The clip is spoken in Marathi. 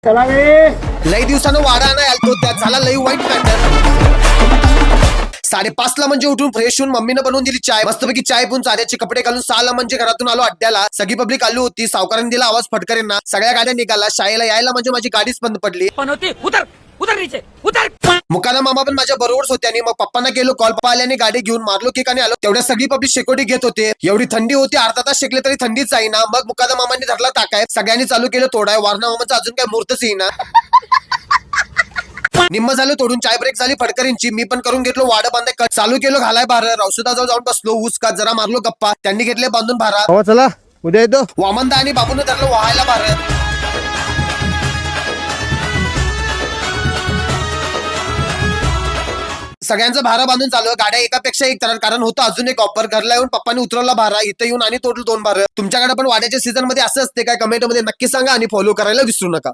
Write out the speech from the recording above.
चला रे. लई दिवसानं वाडा नाही आलतो त्यात झाला लई वाईट मॅटर. 5:30 म्हणजे उठून फ्रेश होऊन मम्मीनं बनवून दिली चाय. मस्तपैकी चाय पिऊन चाऱ्याचे कपडे घालून 6 म्हणजे घरातून आलो अड्ड्याला. सगळी पब्लिक आली होती. सावकारांनी दिला आवाज फटकरेंना. सगळ्या गाड्या निघाला. शाळेला यायला म्हणजे माझी गाडीच बंद पडली. पण होती उतर उतर नीचे उतर. मुकाना मामा पण माझ्या बरोबरच होते आणि मग पप्पांना केलो कॉल. पप्पा आल्याने गाडी घेऊन मारलो केकाने आलो. तेवढ्या सगळी पब्लिक शेकोटी घेत होते. एवढी थंडी होती अर्धा तास शेकले तरी थंडीच जाईना. मग मुकादा मामांनी धरला टाकाय. सगळ्यांनी चालू केलं तोडाय. वारणा मामाचा अजून काय मुहूर्तच येईना. निम्म झालं तोडून. चाय ब्रेक झाली फडकरींची. मी पण करून घेतलो वाडा बांधाय कट. चालू केलो घालाय भार. औषधाजवळ जाऊन बसलो. ऊस का जरा मारलो गप्पा. त्यांनी घेतले बांधून भारा. हो चला उद्या येतो. वामनदा आणि बाबून धरलं व्हायला भार. सगळ्यांचं भारा बांधून चालू. गाड्या एकापेक्षा एक तर कारण होतं अजून एक ऑफर. घरला येऊन पप्पांनी उतरवला भारा. इथं येऊन आणि टोटल 2 भार. तुमच्याकडे पण वाड्याच्या सीझन मध्ये असं असते काय? कमेंट मध्ये नक्की सांगा आणि फॉलो करायला विसरू नका.